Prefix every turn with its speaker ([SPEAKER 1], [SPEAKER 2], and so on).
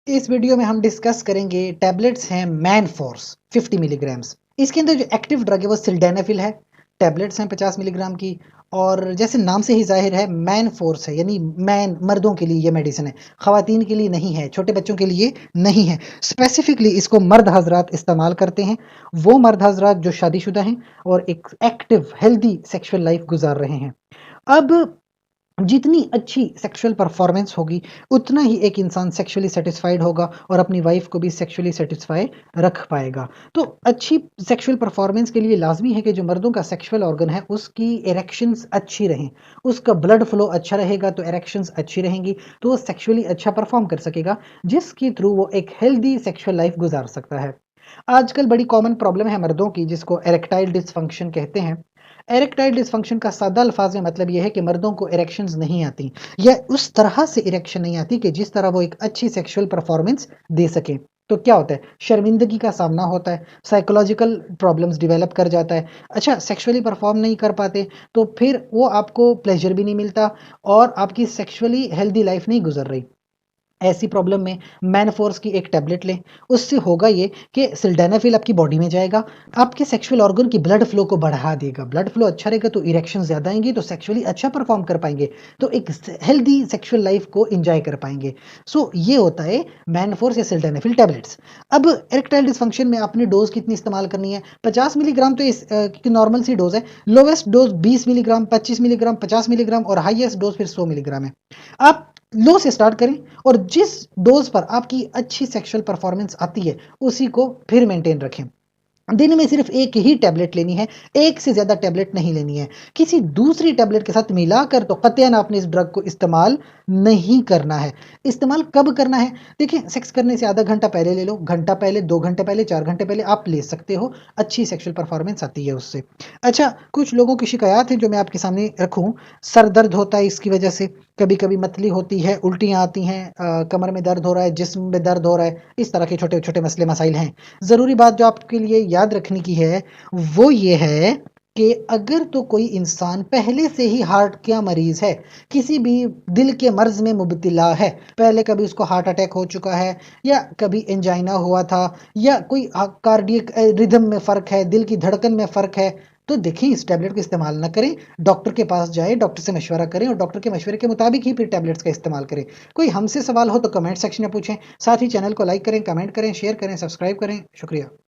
[SPEAKER 1] इस वीडियो में हम डिस्कस करेंगे टैबलेट्स हैं मैन फोर्स 50 मिलीग्राम्स। इसके अंदर जो एक्टिव ड्रग है वो सिल्डेनाफिल है। टैबलेट्स हैं 50 मिलीग्राम की। और जैसे नाम से ही जाहिर है मैन फोर्स है, यानी मैन मर्दों के लिए ये मेडिसिन है, खवातीन के लिए नहीं है, छोटे बच्चों के लिए नहीं है। स्पेसिफिकली इसको मर्द हजरात इस्तेमाल करते हैं, वो मर्द हजरात जो शादीशुदा हैं और एक एक्टिव हेल्दी सेक्सुअल लाइफ गुजार रहे हैं। अब जितनी अच्छी सेक्सुअल परफॉर्मेंस होगी उतना ही एक इंसान सेक्सुअली सेटिस्फाइड होगा और अपनी वाइफ को भी सेक्सुअली सेटिस्फाई रख पाएगा। तो अच्छी सेक्सुअल परफॉर्मेंस के लिए लाजमी है कि जो मर्दों का सेक्सुअल ऑर्गन है उसकी इरेक्शंस अच्छी रहें, उसका ब्लड फ्लो अच्छा रहेगा तो इरेक्शंस अच्छी रहेंगी, तो वो सेक्सुअली अच्छा परफॉर्म कर सकेगा, जिसके थ्रू वो एक हेल्दी सेक्सुअल लाइफ गुजार सकता है। आजकल बड़ी कॉमन प्रॉब्लम है मर्दों की जिसको एरेक्टाइल डिसफंक्शन कहते हैं। एरेक्टाइल डिसफंक्शन का सादा अल्फाज में मतलब यह है कि मर्दों को इरेक्शंस नहीं आती, या उस तरह से इरेक्शन नहीं आती कि जिस तरह वो एक अच्छी सेक्सुअल परफॉर्मेंस दे सके। तो क्या होता है, शर्मिंदगी का सामना होता है, साइकोलॉजिकल प्रॉब्लम्स डेवलप कर जाता है। अच्छा, सेक्सुअली परफॉर्म नहीं कर पाते तो फिर वो आपको प्लेजर भी नहीं मिलता और आपकी सेक्सुअली हेल्दी लाइफ नहीं गुजर रही। ऐसी प्रॉब्लम में मैनफोर्स की एक टैबलेट लें। उससे होगा ये कि सिल्डेनाफिल आपकी बॉडी में जाएगा, आपके सेक्सुअल ऑर्गन की ब्लड फ्लो को बढ़ा देगा। ब्लड फ्लो अच्छा रहेगा तो इरेक्शन ज़्यादा आएंगी, तो सेक्सुअली अच्छा परफॉर्म कर पाएंगे, तो एक हेल्दी सेक्सुअल लाइफ को इंजॉय कर पाएंगे। सो ये होता है मैनफोर्स या सिल्डेनाफिल टैबलेट्स। अब इरेक्टाइल डिसफंक्शन में आपने डोज कितनी इस्तेमाल करनी है? 50 मिलीग्राम तो इस नॉर्मल सी डोज है। Lowest dose 20 milligram, 25 milligram, 50 milligram और हाईएस्ट डोज फिर 100 मिलीग्राम है। आप लो से स्टार्ट करें और जिस डोज पर आपकी अच्छी सेक्सुअल परफॉर्मेंस आती है उसी को फिर मेंटेन रखें। दिन में सिर्फ एक ही टैबलेट लेनी है, एक से ज़्यादा टैबलेट नहीं लेनी है। किसी दूसरी टैबलेट के साथ मिलाकर तो कतई आपने इस ड्रग को इस्तेमाल नहीं करना है। इस्तेमाल कब करना है? देखिए, सेक्स करने से आधा घंटा पहले ले लो, घंटा पहले, 2 घंटे पहले, 4 घंटे पहले आप ले सकते हो। अच्छी सेक्सुअल परफॉर्मेंस आती है उससे। अच्छा, कुछ लोगों की शिकायत है जो मैं आपके सामने रखूं। सर दर्द होता है इसकी वजह से, कभी कभी मतली होती है, उल्टियाँ आती हैं, कमर में दर्द हो रहा है, जिस्म में दर्द हो रहा है, इस तरह के छोटे छोटे मसले मसाइल हैं। ज़रूरी बात जो आपके लिए याद रखने की है वो ये है कि अगर तो कोई इंसान पहले से ही हार्ट का मरीज है, किसी भी दिल के मर्ज में मुब्तला है, पहले कभी उसको हार्ट अटैक हो चुका है, या कभी एंजाइना हुआ था, या कोई कार्डियक रिदम में फ़र्क है, दिल की धड़कन में फ़र्क है, तो देखें इस टैबलेट को इस्तेमाल ना करें। डॉक्टर के पास जाए, डॉक्टर से मशवरा करें और डॉक्टर के मशवरे के मुताबिक ही फिर टैबलेट्स का इस्तेमाल करें। कोई हमसे सवाल हो तो कमेंट सेक्शन में पूछें। साथ ही चैनल को लाइक करें, कमेंट करें, शेयर करें, सब्सक्राइब करें। शुक्रिया।